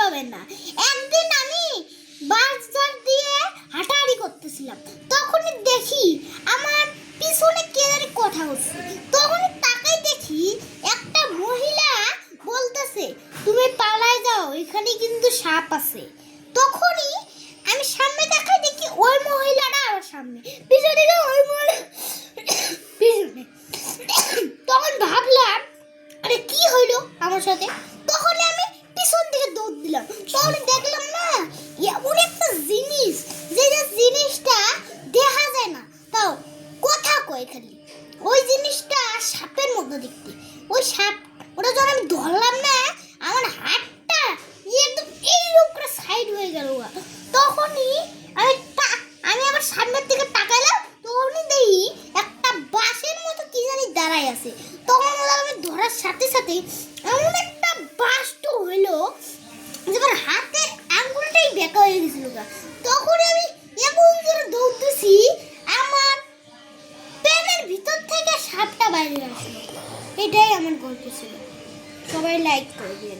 হবে না। একদিন আমি বাজার দিয়ে হাঁটাহাঁটি করতেছিলাম, তখনই দেখি আমার পিছনে কে জানি কথা হচ্ছে। তখনই তাকাই দেখি একটা মহিলা বলতেছে, তুমি পালায় যাও, এখানে কিন্তু সাপ আছে। তখনই আমি সামনে তাকাই দেখি ওই মহিলাটা আমার সামনে, পিছনে দিকে ওই মহিলা পিছনে। তখন ভাবলাম আরে কি হইলো আমার সাথে। তখন আমি পিছন দিকে দৌড় দিলাম। তখন দেখলাম না এমন একটা জিনিস, যে জিনিসটা দেখা যায় না, তাও কথা কয় খালি। ওই জিনিসটা সাপের মতো দেখতে। ওই সাপ ওটা যখন আমি ধরলাম না, আমার হাতটা একদম এইরকম করে সাইড হয়ে গেল। তখনই আমি আবার সামনের দিকে তাকাইলাম, তখনই দেখি একটা বাঁশের মতো কি জানি দাঁড়ায় আছে। তখন আমি ধরার সাথে সাথে এমন একটা বাঁশ তো হইলো যে আমার হাতের আঙ্গুলটাই বেঁকা হয়ে গেছিল। তখন আমি এমন করে দৌড়তেছি, আমার প্যানের ভিতর থেকে সাপটা বাইরে আসলো। এটাই আমার গল্প ছিল। সবাই লাইক করে দিন।